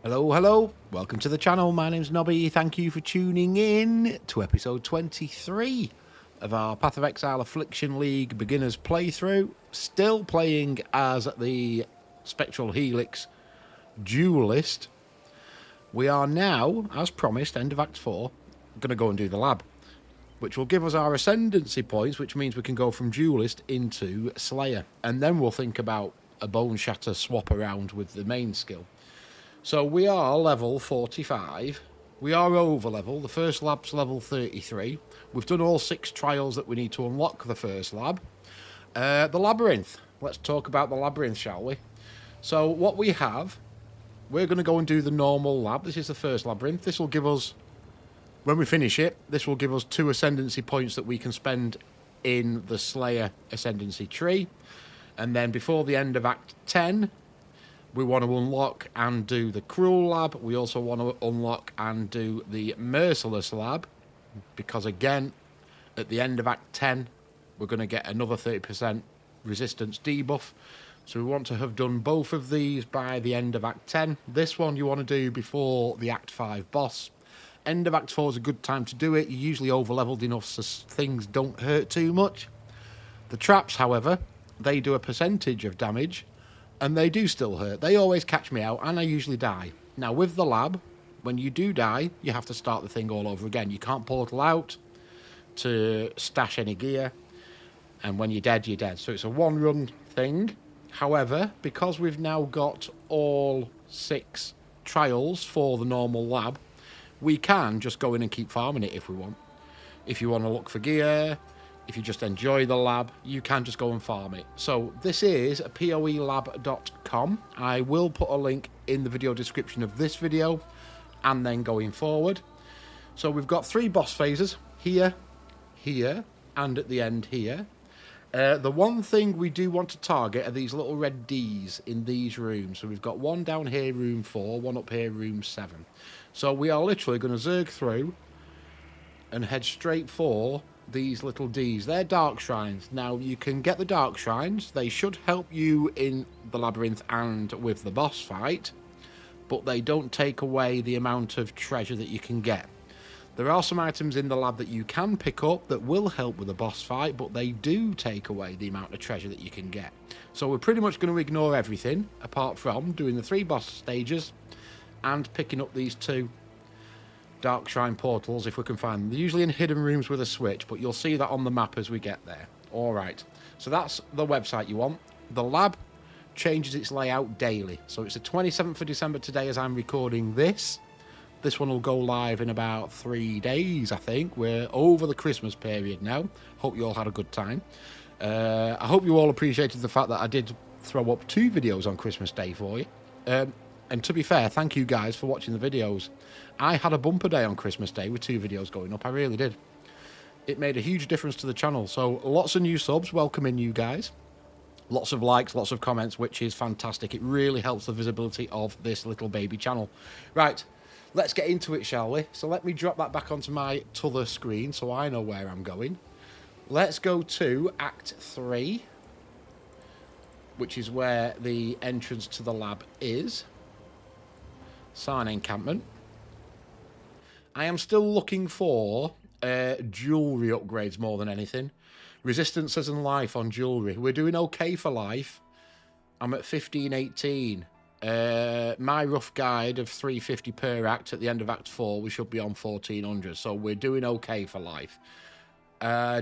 Hello, hello. Welcome to the channel. My name's Nobby. Thank you for tuning in to episode 23 of our Path of Exile Affliction League beginners playthrough. Still playing as the Spectral Helix Duelist. We are now, as promised, end of Act 4, going to go and do the lab, which will give us our Ascendancy points, which means we can go from Duelist into Slayer. And then we'll think about a Boneshatter swap around with the main skill. So we are level 45. We are over level. The first lab's level 33. We've done all 6 trials that we need to unlock the first lab. The Labyrinth. Let's talk about the Labyrinth, shall we? So what we have, we're going to go and do the normal lab. This is the first Labyrinth. This will give us, when we finish it, this will give us 2 Ascendancy points that we can spend in the Slayer Ascendancy tree. And then before the end of Act 10... we want to unlock and do the Cruel Lab. We also want to unlock and do the Merciless Lab. Because again, at the end of Act 10, we're going to get another 30% resistance debuff. So we want to have done both of these by the end of Act 10. This one you want to do before the Act 5 boss. End of Act 4 is a good time to do it. You're usually over-leveled enough so things don't hurt too much. The traps, however, they do a percentage of damage. And they do still hurt. They always catch me out, and I usually die. Now, with the lab, when you do die, you have to start the thing all over again. You can't portal out to stash any gear. And when you're dead, you're dead. So it's a one-run thing. However, because we've now got all 6 trials for the normal lab, we can just go in and keep farming it if we want. If you want to look for gear... if you just enjoy the lab, you can just go and farm it. So this is PoElab.com. I will put a link in the video description of this video and then going forward. So we've got 3 boss phases, here, here, and at the end here. The one thing we do want to target are these little red Ds in these rooms. So we've got one down here, room 4, one up here, room 7. So we are literally going to zerg through and head straight for these little Ds. They're Darkshrines. Now, you can get the Darkshrines. They should help you in the Labyrinth and with the boss fight, but they don't take away the amount of treasure that you can get. There are some items in the lab that you can pick up that will help with the boss fight, but they do take away the amount of treasure that you can get. So we're pretty much going to ignore everything, apart from doing the 3 boss stages and picking up these 2 Darkshrine portals if we can find them. They're usually in hidden rooms with a switch, but you'll see that on the map as we get there. Alright, so that's the website you want. The lab changes its layout daily. So it's the 27th of December today as I'm recording this. This one will go live in about 3 days, I think. We're over the Christmas period now. Hope you all had a good time. I hope you all appreciated the fact that I did throw up 2 videos on Christmas Day for you. And to be fair, thank you guys for watching the videos. I had a bumper day on Christmas Day with 2 videos going up. I really did. It made a huge difference to the channel. So lots of new subs. Welcome in, you guys. Lots of likes, lots of comments, which is fantastic. It really helps the visibility of this little baby channel. Right, let's get into it, shall we? So let me drop that back onto my t'other screen so I know where I'm going. Let's go to Act 3, which is where the entrance to the lab is. Sign encampment. I am still looking for jewellery upgrades more than anything. Resistances and life on jewellery. We're doing okay for life. I'm at 1518. My rough guide of 350 per act at the end of Act 4, we should be on 1400. So we're doing okay for life.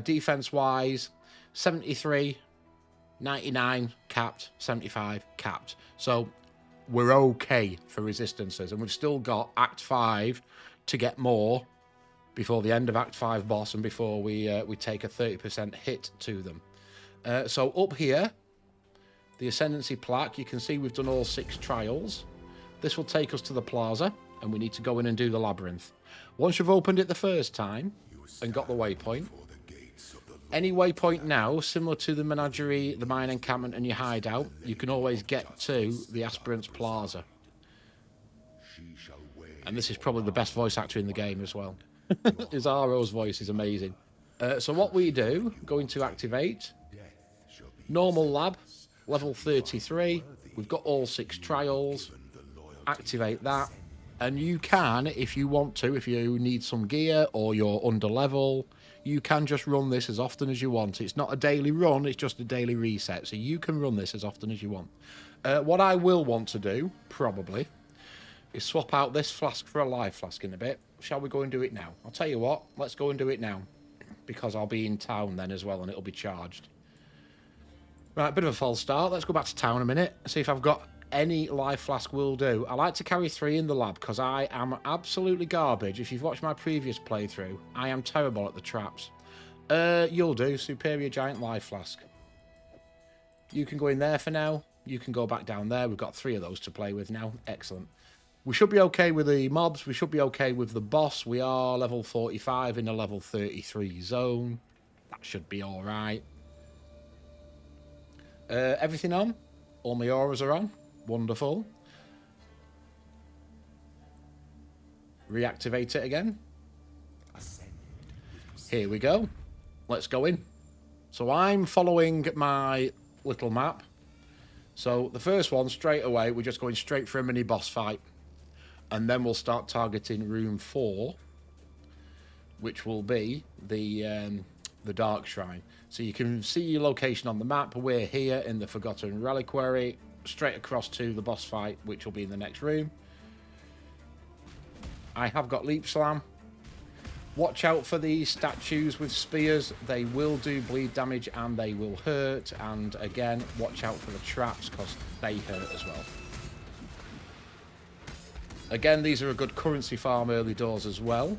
Defense-wise, 73, 99 capped, 75 capped. So we're okay for resistances, and we've still got Act 5 to get more before the end of Act 5 boss and before we take a 30% hit to them. So up here, the Ascendancy plaque, you can see we've done all 6 trials. This will take us to the plaza, and we need to go in and do the Labyrinth. Once you've opened it the first time and got the waypoint, any waypoint now, similar to the menagerie, the mine encampment and your hideout, you can always get to the Aspirant's Plaza. And this is probably the best voice actor in the game as well. Izaro's voice is amazing. So what we do, going to activate, normal lab, level 33, we've got all 6 trials, activate that. And you can, if you want to, if you need some gear or you're under level, you can just run this as often as you want. It's not a daily run, it's just a daily reset. So you can run this as often as you want. What I will want to do, probably, is swap out this flask for a live flask in a bit. Shall we go and do it now? I'll tell you what, let's go and do it now. Because I'll be in town then as well and it'll be charged. Right, bit of a false start. Let's go back to town a minute. See if I've got any live flask will do. I like to carry 3 in the lab because I am absolutely garbage. If you've watched my previous playthrough, I am terrible at the traps. You'll do. Superior giant live flask. You can go in there for now. You can go back down there. We've got 3 of those to play with now. Excellent. We should be okay with the mobs. We should be okay with the boss. We are level 45 in a level 33 zone. That should be all right. Everything on? All my auras are on. Wonderful. Reactivate it again. Here we go. Let's go in. So I'm following my little map. So the first one, straight away, we're just going straight for a mini boss fight. And then we'll start targeting room 4, which will be the Darkshrine. So you can see your location on the map. We're here in the Forgotten Reliquary, straight across to the boss fight, which will be in the next room. I have got Leap Slam. Watch out for these statues with spears. They will do bleed damage and they will hurt. And again, watch out for the traps because they hurt as well. Again, these are a good currency farm early doors as well.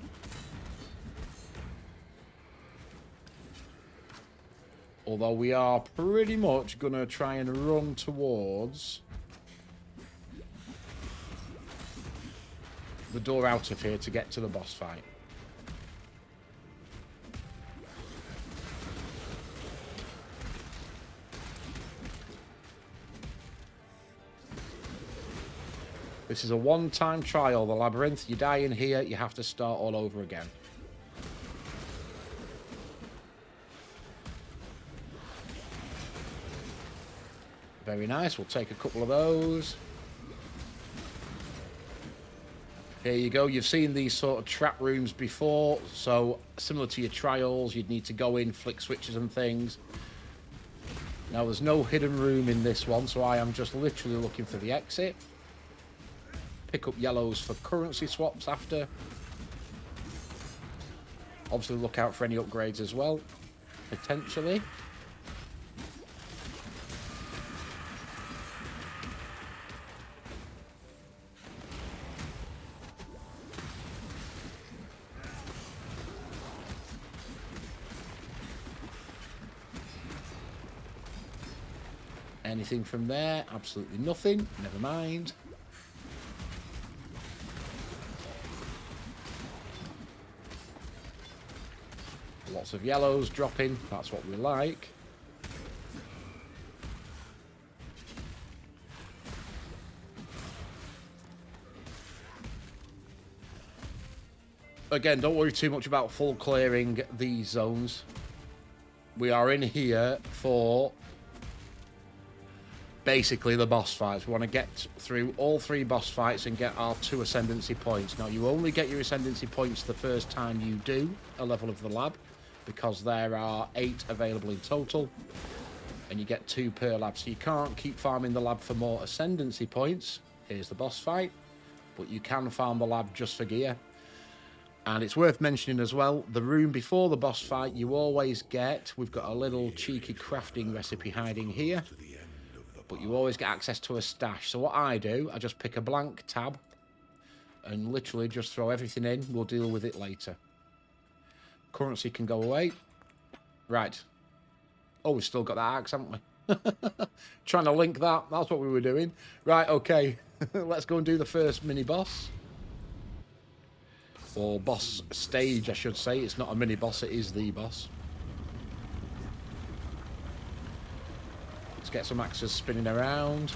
Although we are pretty much going to try and run towards the door out of here to get to the boss fight. This is a one-time trial, the Labyrinth. You die in here, you have to start all over again. Very nice. We'll take a couple of those. Here you go. You've seen these sort of trap rooms before. So similar to your trials, you'd need to go in, flick switches and things. Now there's no hidden room in this one, so I am just literally looking for the exit. Pick up yellows for currency swaps after. Obviously look out for any upgrades as well, potentially. Anything from there? Absolutely nothing. Never mind. Lots of yellows dropping. That's what we like. Again, don't worry too much about full clearing these zones. We are in here for basically the boss fights. We want to get through all 3 boss fights and get our 2 Ascendancy points. Now, you only get your Ascendancy points the first time you do a level of the lab, because there are 8 available in total, and you get 2 per lab. So you can't keep farming the lab for more Ascendancy points. Here's the boss fight, but you can farm the lab just for gear. And it's worth mentioning as well, the room before the boss fight, you always get, we've got a little cheeky crafting recipe hiding here, but you always get access to a stash. So what I do, I just pick a blank tab and literally just throw everything in. We'll deal with it later. Currency can go away. Right. Oh, we've still got that axe, haven't we? Trying to link that. That's what we were doing. Right, okay. Let's go and do the first mini-boss. Or boss stage, I should say. It's not a mini-boss, it is the boss. Let's get some axes spinning around.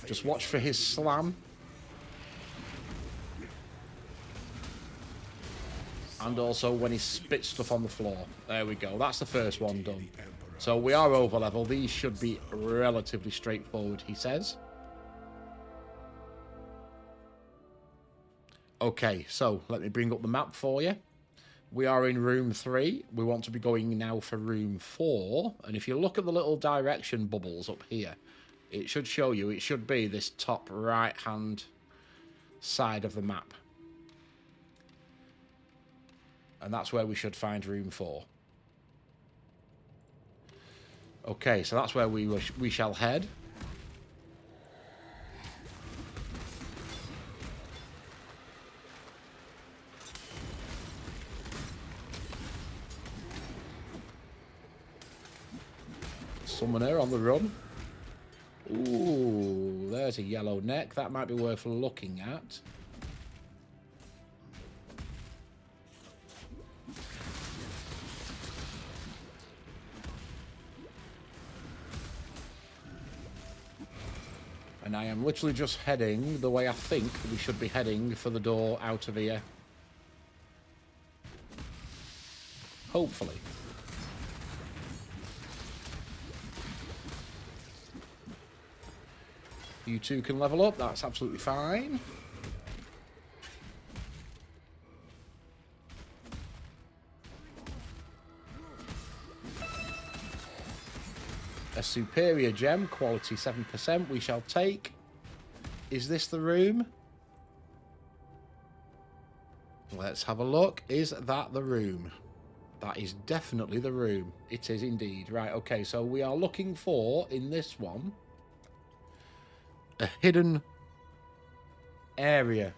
Just watch for his slam. And also when he spits stuff on the floor. There we go. That's the first one done. So we are over level. These should be relatively straightforward, he says. Okay, so let me bring up the map for you. We are in room 3. We want to be going now for room 4. And if you look at the little direction bubbles up here, it should show you, it should be this top right-hand side of the map. And that's where we should find room 4. Okay, so that's where we shall head. Summoner on the run. Ooh, there's a yellow neck. That might be worth looking at. And I am literally just heading the way I think we should be heading for the door out of here. Hopefully. You two can level up, that's absolutely fine. A superior gem, quality 7%, we shall take. Is this the room? Let's have a look. Is that the room? That is definitely the room. It is indeed. Right, okay, so we are looking for, in this one, a hidden area.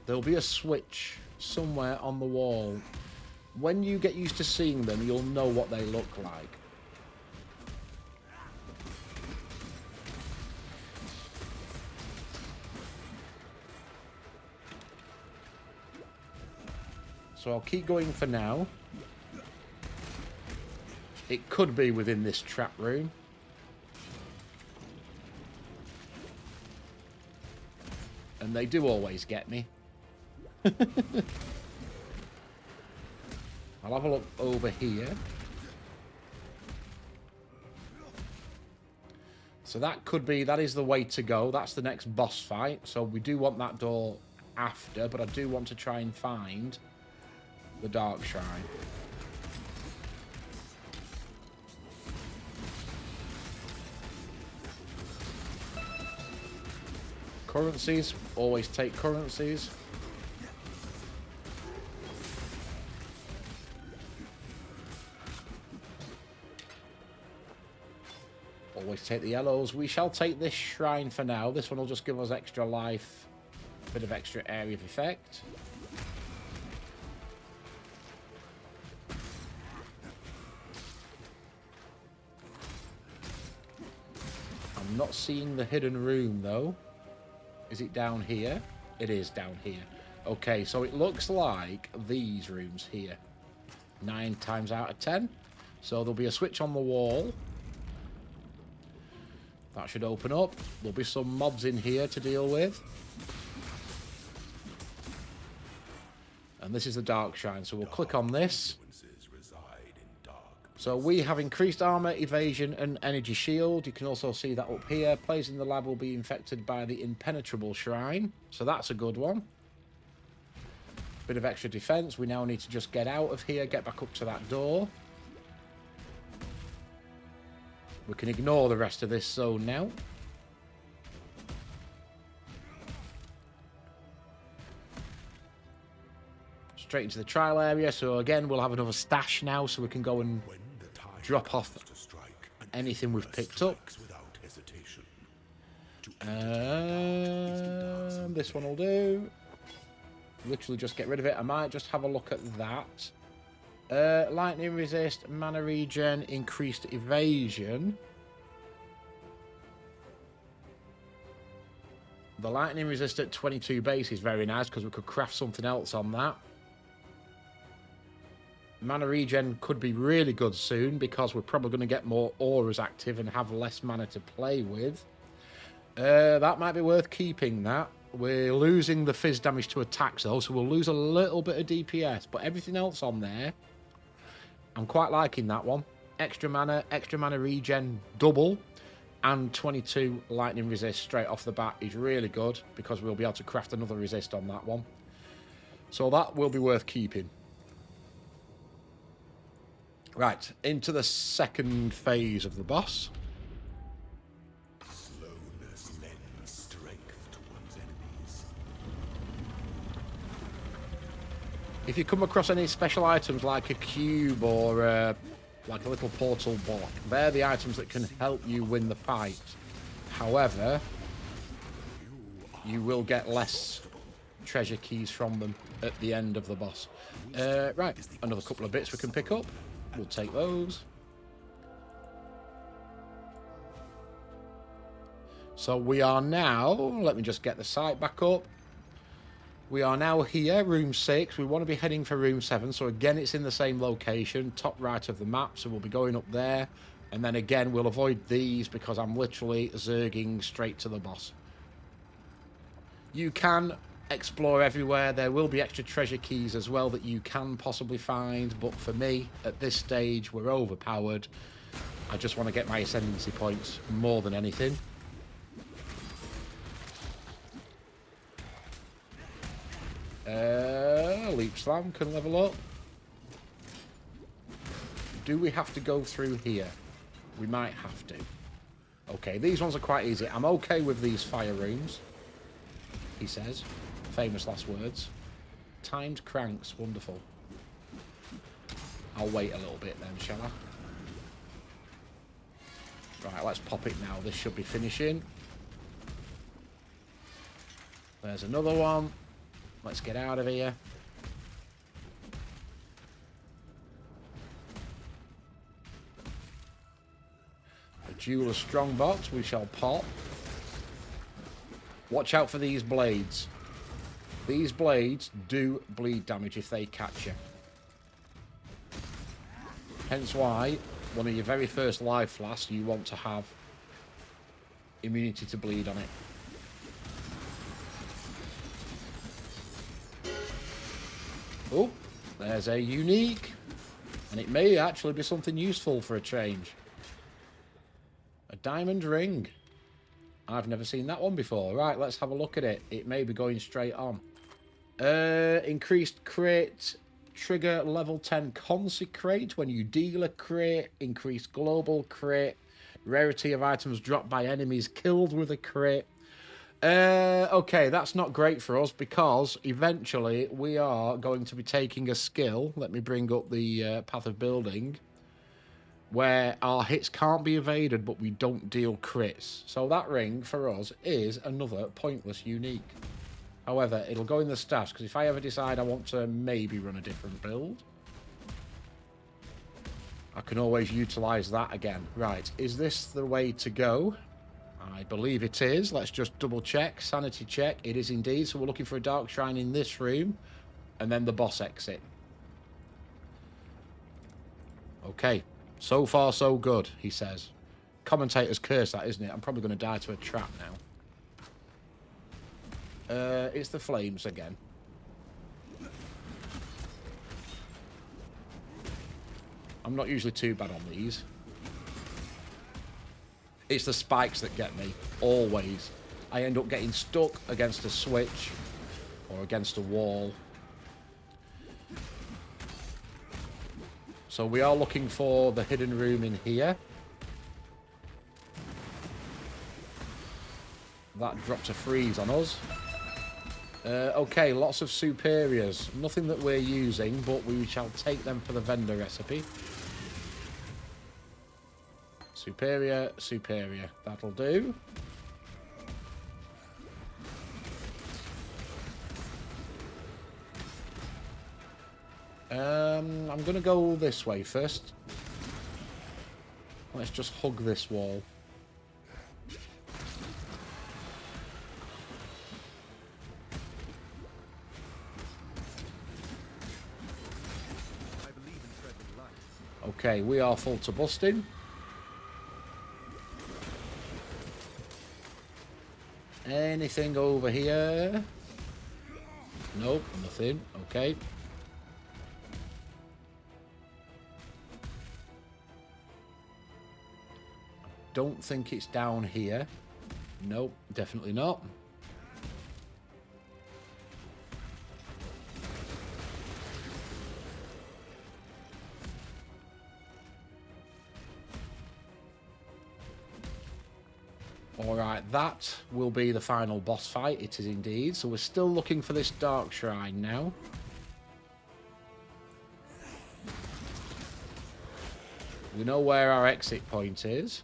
There'll be a switch somewhere on the wall. When you get used to seeing them, you'll know what they look like. So I'll keep going for now. It could be within this trap room. And they do always get me. I'll have a look over here. So that could be, that is the way to go. That's the next boss fight. So we do want that door after, but I do want to try and find the Darkshrine. Currencies, always take currencies. Always take the yellows. We shall take this shrine for now. This one will just give us extra life, a bit of extra area of effect. I'm not seeing the hidden room though. Is it down here? It is down here. Okay, so it looks like these rooms here. 9 times out of 10. So there'll be a switch on the wall. That should open up. There'll be some mobs in here to deal with. And this is the Darkshrine, so we'll click on this. So we have increased armor, evasion, and energy shield. You can also see that up here. Players in the lab will be infected by the impenetrable shrine. So that's a good one. Bit of extra defense. We now need to just get out of here, get back up to that door. We can ignore the rest of this zone now. Straight into the trial area. So again, we'll have another stash now, so we can go and drop off anything we've picked up. This one will do. Literally just get rid of it. I might just have a look at that. Lightning resist, mana regen, increased evasion. The lightning resist at 22 base is very nice because we could craft something else on that. Mana regen could be really good soon because we're probably going to get more auras active and have less mana to play with. That might be worth keeping that. We're losing the fizz damage to attacks though, so we'll lose a little bit of DPS. But everything else on there, I'm quite liking that one. extra mana regen double, and 22 lightning resist straight off the bat is really good because we'll be able to craft another resist on that one. So that will be worth keeping. Right, into the second phase of the boss. Slowness lends strength to one's enemies. If you come across any special items like a cube or like a little portal block, they're the items that can help you win the fight. However, you will get less treasure keys from them at the end of the boss. Right, another couple of bits we can pick up. We'll take those. So we are now, let me just get the site back up. We are now here, room 6. We want to be heading for room 7. So again, it's in the same location, top right of the map. So we'll be going up there. And then again, we'll avoid these because I'm literally zerging straight to the boss. You can explore everywhere. There will be extra treasure keys as well that you can possibly find. But for me, at this stage, we're overpowered. I just want to get my Ascendancy points more than anything. Leap Slam can level up. Do we have to go through here? We might have to. Okay, these ones are quite easy. I'm okay with these fire rooms, he says. Famous last words. Timed cranks, wonderful. I'll wait a little bit then, shall I? Right, let's pop it now. This should be finishing. There's another one. Let's get out of here. A Jeweler's Strongbox we shall pop. Watch out for these blades. These blades do bleed damage if they catch you. Hence why one of your very first life flasks you want to have immunity to bleed on it. Oh, there's a unique. And it may actually be something useful for a change. A diamond ring. I've never seen that one before. Right, let's have a look at it. It may be going straight on. Increased crate. Trigger level 10 consecrate when you deal a crate. Increased global crate. Rarity of items dropped by enemies killed with a crate. Okay, that's not great for us because eventually we are going to be taking a skill. Let me bring up the Path of Building. Where our hits can't be evaded, but we don't deal crits. So that ring, for us, is another pointless unique. However, it'll go in the stash, because if I ever decide I want to maybe run a different build, I can always utilise that again. Right, is this the way to go? I believe it is. Let's just double check. Sanity check. It is indeed. So we're looking for a Darkshrine in this room, and then the boss exit. Okay. So far, so good, he says. Commentator's curse, that, isn't it? I'm probably going to die to a trap now. It's the flames again. I'm not usually too bad on these. It's the spikes that get me, always. I end up getting stuck against a switch or against a wall. So we are looking for the hidden room in here. That dropped a freeze on us. Okay, lots of superiors. Nothing that we're using, but we shall take them for the vendor recipe. Superior, superior. That'll do. I'm going to go this way first. Let's just hug this wall. Okay, we are full to busting. Anything over here? Nope, nothing. Okay. don't think it's down here. Nope, definitely not. Alright, that will be the final boss fight. It is indeed. So we're still looking for this Darkshrine now. We know where our exit point is.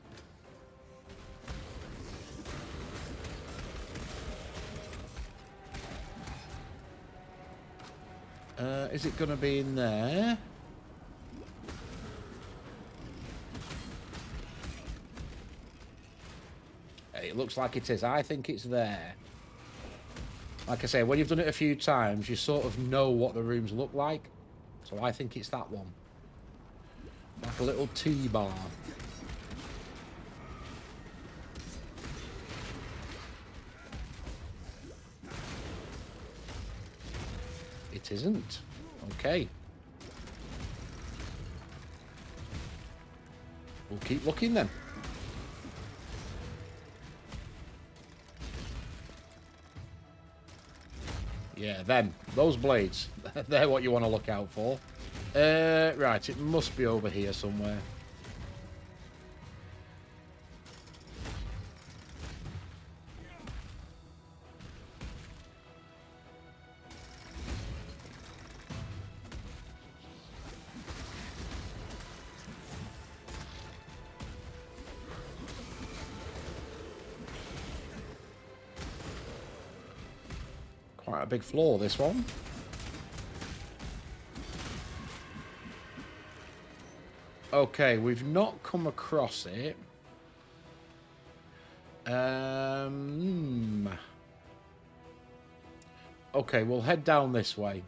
Is it going to be in there? It looks like it is. I think it's there. Like I say, when you've done it a few times, you sort of know what the rooms look like. So I think it's that one. Like a little T-bar. It isn't. Okay. We'll keep looking then. Yeah, them. Those blades. They're what you want to look out for. Right, it must be over here somewhere. Quite a big floor, this one. Okay, we've not come across it. Okay, we'll head down this way.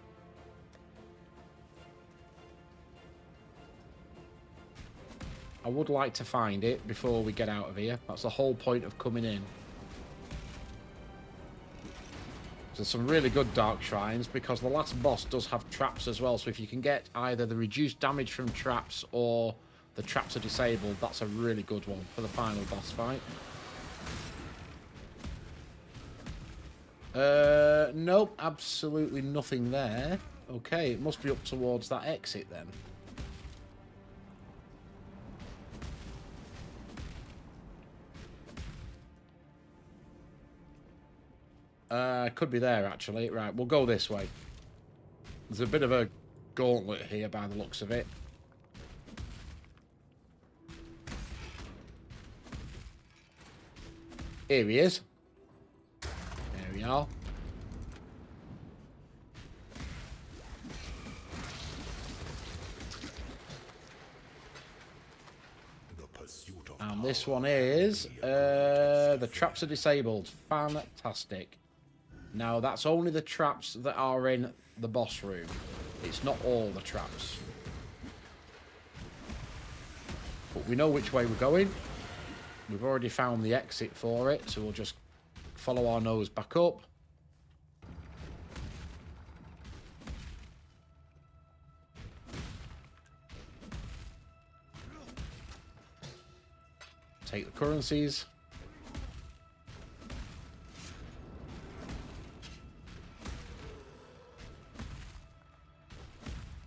I would like to find it before we get out of here. That's the whole point of coming in. There's some really good Darkshrines because the last boss does have traps as well. So if you can get either the reduced damage from traps or the traps are disabled, that's a really good one for the final boss fight. Nope, absolutely nothing there. Okay, it must be up towards that exit then. Could be there, actually. Right, we'll go this way. There's a bit of a gauntlet here by the looks of it. Here he is. There we are. And this one is... the traps are disabled. Fantastic. Now, that's only the traps that are in the boss room. It's not all the traps. But we know which way we're going. We've already found the exit for it, so we'll just follow our nose back up. Take the currencies.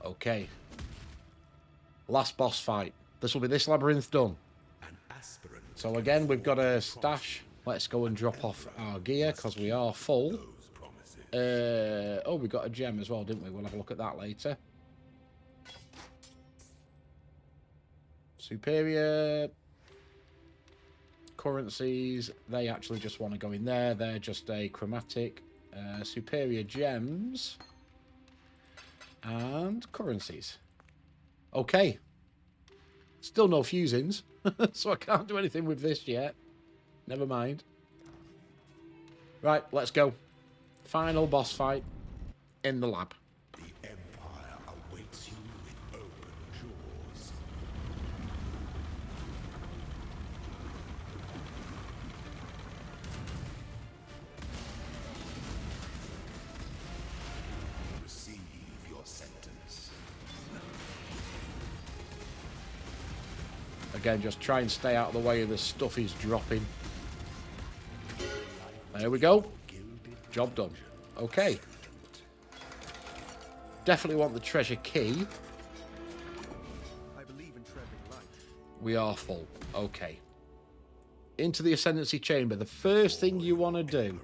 Okay. Last boss fight. This will be this labyrinth done. So again, we've got a stash. Let's go and drop off our gear because we are full. Oh, we got a gem as well, didn't we? We'll have a look at that later. Superior currencies. They actually just want to go in there. They're just a chromatic. Superior gems. And currencies. Okay. Still no fusings. So I can't do anything with this yet. Never mind. Right, let's go. Final boss fight in the lab. The Empire awaits you with open jaws. Receive your sentence. Again, just try and stay out of the way of the stuff he's dropping. There we go. Job done. Okay. Definitely want the treasure key. We are full. Okay. Into the Ascendancy chamber. The first thing you want to do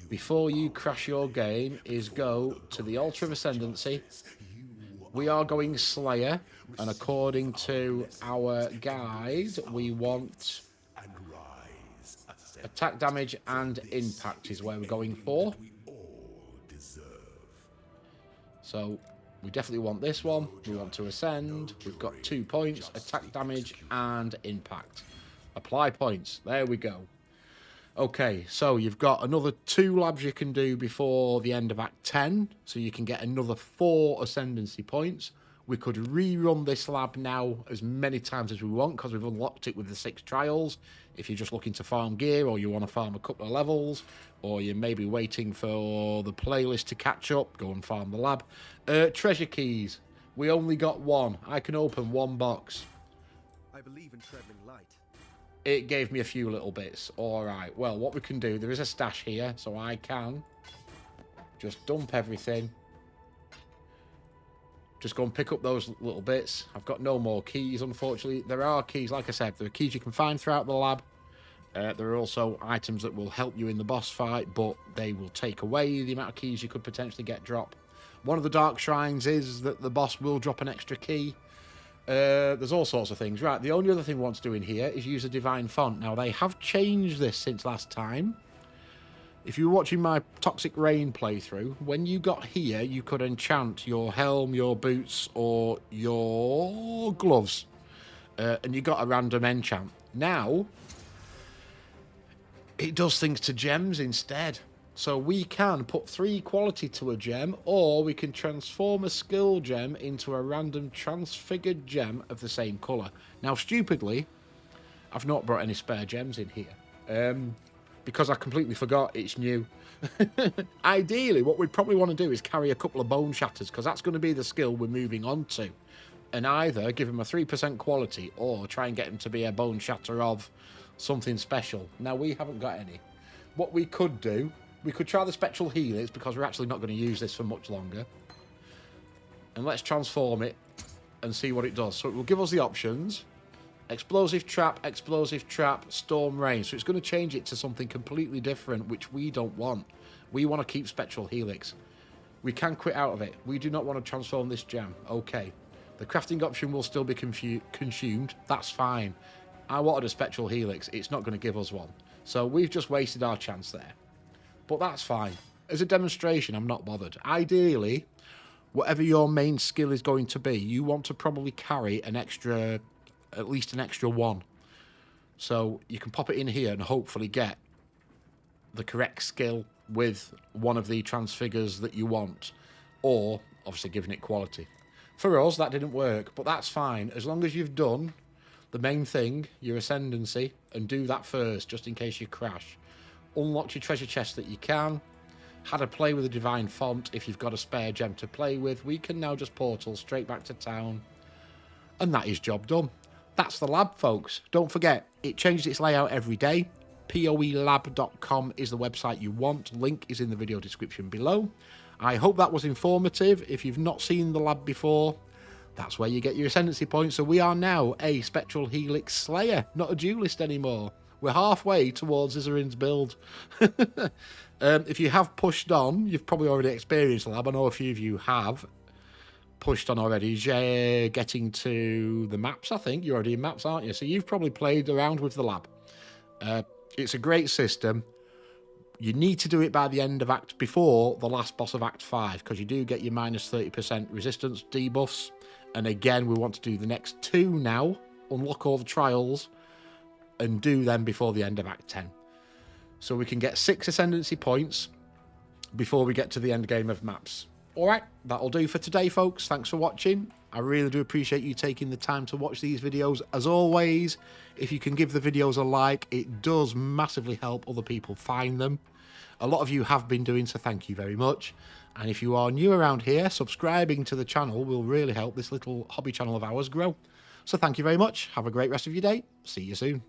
before you crash your game is go to the altar of Ascendancy. We are going Slayer, and according to our guide, we want attack damage and impact is where we're going for. So we definitely want this one. We want to ascend. We've got 2 points, attack damage and impact. Apply points. There we go. Okay, so you've got another 2 labs you can do before the end of Act 10. So you can get another 4 Ascendancy points. We could rerun this lab now as many times as we want because we've unlocked it with the 6 trials. If you're just looking to farm gear, or you want to farm a couple of levels, or you're maybe waiting for the playlist to catch up, go and farm the lab. Treasure keys. We only got 1. I can open 1 box. I believe in traveling light. It gave me a few little bits. All right. Well, what we can do, there is a stash here, so I can just dump everything. Just go and pick up those little bits. I've got no more keys, unfortunately. There are keys, like I said, there are keys you can find throughout the lab. There are also items that will help you in the boss fight, but they will take away the amount of keys you could potentially get drop. One of the Darkshrines is that the boss will drop an extra key. There's all sorts of things. Right, the only other thing we want to do in here is use a divine font. Now, they have changed this since last time. If you were watching my Toxic Rain playthrough, when you got here, you could enchant your helm, your boots, or your gloves. And you got a random enchant. Now, it does things to gems instead. So we can put 3 quality to a gem, or we can transform a skill gem into a random transfigured gem of the same colour. Now, stupidly, I've not brought any spare gems in here. Because I completely forgot it's new. Ideally, what we'd probably want to do is carry a couple of bone shatters, because that's going to be the skill we're moving on to. And either give him a 3% quality, or try and get him to be a bone shatter of something special. Now, we haven't got any. What we could do, we could try the Spectral Helix, because we're actually not going to use this for much longer. And let's transform it and see what it does. So it will give us the options. Explosive trap, storm rain. So it's going to change it to something completely different, which we don't want. We want to keep Spectral Helix. We can quit out of it. We do not want to transform this gem. Okay. The crafting option will still be consumed. That's fine. I wanted a Spectral Helix. It's not going to give us one. So we've just wasted our chance there. But that's fine. As a demonstration, I'm not bothered. Ideally, whatever your main skill is going to be, you want to probably carry an extra... at least an extra 1. So you can pop it in here and hopefully get the correct skill with one of the transfigures that you want, or obviously giving it quality. For us, that didn't work, but that's fine. As long as you've done the main thing, your Ascendancy, and do that first, just in case you crash. Unlock your treasure chest that you can. Had a play with a divine font if you've got a spare gem to play with. We can now just portal straight back to town. And that is job done. That's the lab, folks. Don't forget, it changes its layout every day. PoElab.com is the website you want. Link is in the video description below. I hope that was informative. If you've not seen the lab before, that's where you get your Ascendancy points. So we are now a Spectral Helix Slayer, not a duelist anymore. We're halfway towards Zizaran's build. If you have pushed on, you've probably already experienced the lab. I know a few of you have pushed on already, getting to the maps. I think you're already in maps, aren't you? So you've probably played around with the lab. It's a great system. You need to do it by the end of before the last boss of Act 5, because you do get your minus 30% resistance debuffs. And again, we want to do the next 2 now, unlock all the trials, and do them before the end of Act 10. So we can get 6 Ascendancy points before we get to the end game of maps. Alright, that'll do for today, folks. Thanks for watching. I really do appreciate you taking the time to watch these videos. As always, if you can give the videos a like, it does massively help other people find them. A lot of you have been doing, so thank you very much. And if you are new around here, subscribing to the channel will really help this little hobby channel of ours grow. So thank you very much. Have a great rest of your day. See you soon.